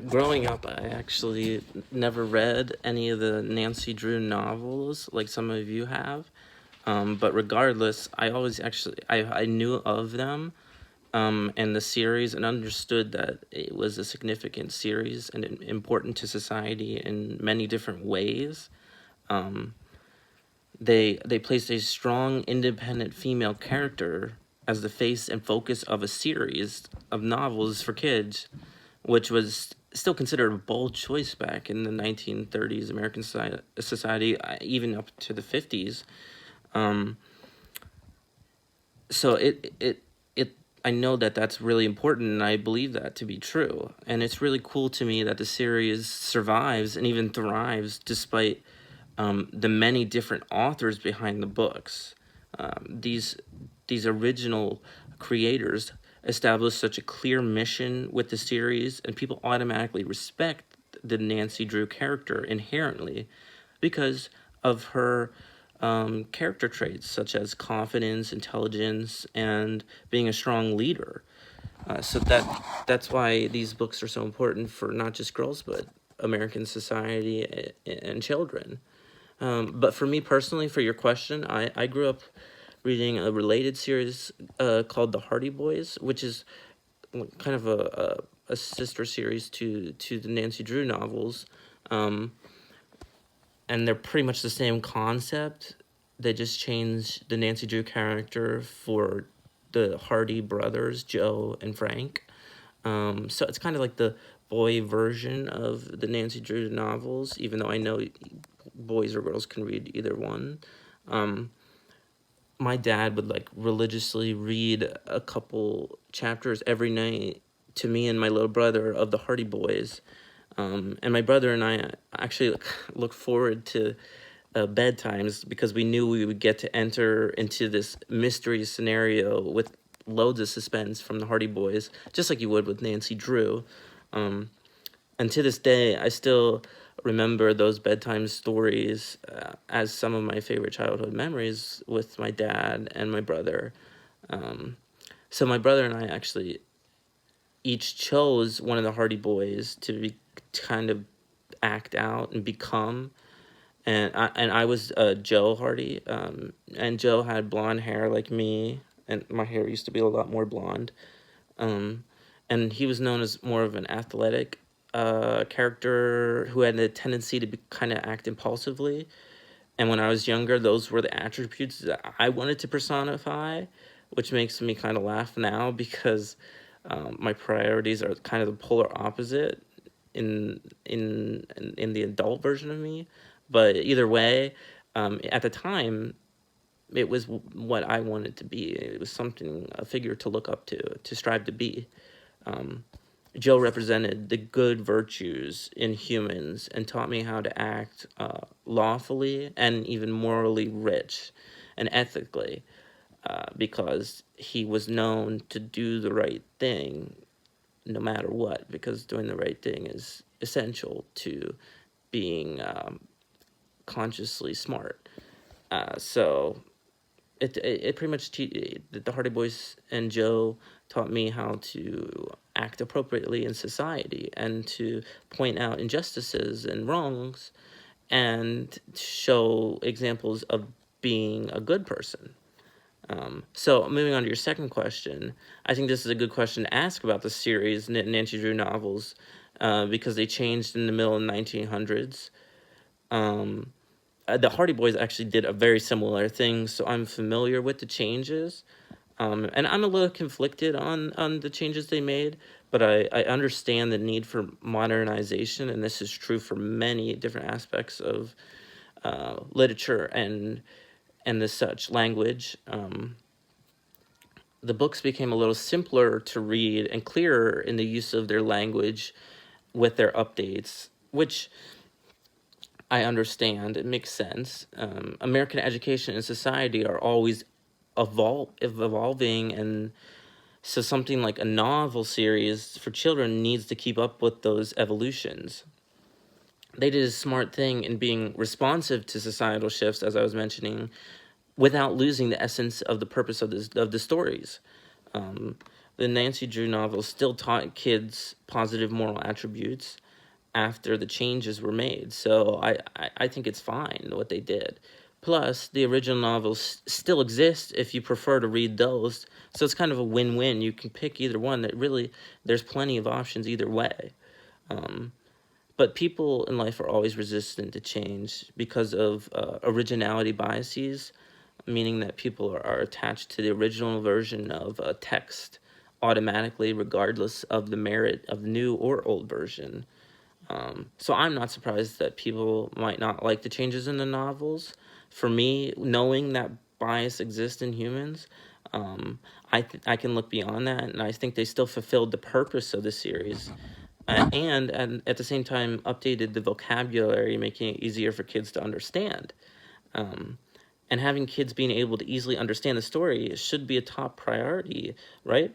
Growing up, I actually never read any of the Nancy Drew novels like some of you have. But regardless, I always I knew of them and the series and understood that it was a significant series and important to society in many different ways. Um, they placed a strong, independent female character as the face and focus of a series of novels for kids, which was still considered a bold choice back in the 1930s American society, even up to the 50s. Um, so it I know that that's really important, and I believe that to be true. And it's really cool to me that the series survives and even thrives despite the many different authors behind the books. These original creators established such a clear mission with the series, and people automatically respect the Nancy Drew character inherently because of her character traits such as confidence, intelligence, and being a strong leader. So that's why these books are so important for not just girls but American society and children. But for me personally, for your question, I grew up reading a related series called The Hardy Boys, which is kind of a sister series to the Nancy Drew novels. Um, and they're pretty much the same concept. They just changed the Nancy Drew character for the Hardy brothers, Joe and Frank. So it's kind of like the boy version of the Nancy Drew novels, even though I know boys or girls can read either one. Um, my dad would like religiously read a couple chapters every night to me and my little brother of the Hardy Boys. And my brother and I actually look forward to bedtimes because we knew we would get to enter into this mystery scenario with loads of suspense from the Hardy Boys, just like you would with Nancy Drew. Um, and to this day, I still remember those bedtime stories as some of my favorite childhood memories with my dad and my brother. Um, so my brother and I actually each chose one of the Hardy Boys to kind of act out and become. And I was Joe Hardy, and Joe had blonde hair like me, and my hair used to be a lot more blonde. Um, and he was known as more of an athletic character who had a tendency to be, kind of act impulsively. And when I was younger, those were the attributes that I wanted to personify, which makes me kind of laugh now because my priorities are kind of the polar opposite in the adult version of me. But either way, at the time, it was what I wanted to be. It was something, a figure to look up to strive to be. Um, Joe represented the good virtues in humans and taught me how to act lawfully and even morally rich and ethically because he was known to do the right thing no matter what, because doing the right thing is essential to being consciously smart. So it pretty much the Hardy Boys and Joe taught me how to act appropriately in society and to point out injustices and wrongs and show examples of being a good person. So moving on to your second question, I think this is a good question to ask about the series Nancy Drew novels because they changed in the middle of the 1900s. Um, the Hardy Boys actually did a very similar thing, so I'm familiar with the changes. And I'm a little conflicted on the changes they made, but I understand the need for modernization, and this is true for many different aspects of literature and the such language. The books became a little simpler to read and clearer in the use of their language with their updates, which I understand. It makes sense. American education and society are always evolving, and so something like a novel series for children needs to keep up with those evolutions. They did a smart thing in being responsive to societal shifts, as I was mentioning, without losing the essence of the purpose of the stories. Um, the Nancy Drew novels still taught kids positive moral attributes after the changes were made. So I think it's fine what they did. Plus, the original novels still exist if you prefer to read those. So it's kind of a win-win. You can pick either one. That really, there's plenty of options either way. Um, but people in life are always resistant to change because of originality biases, meaning that people are attached to the original version of a text automatically, regardless of the merit of new or old version. So I'm not surprised that people might not like the changes in the novels. For me, knowing that bias exists in humans, I can look beyond that, and I think they still fulfilled the purpose of the series, and at the same time updated the vocabulary, making it easier for kids to understand. Um, and having kids being able to easily understand the story should be a top priority, right?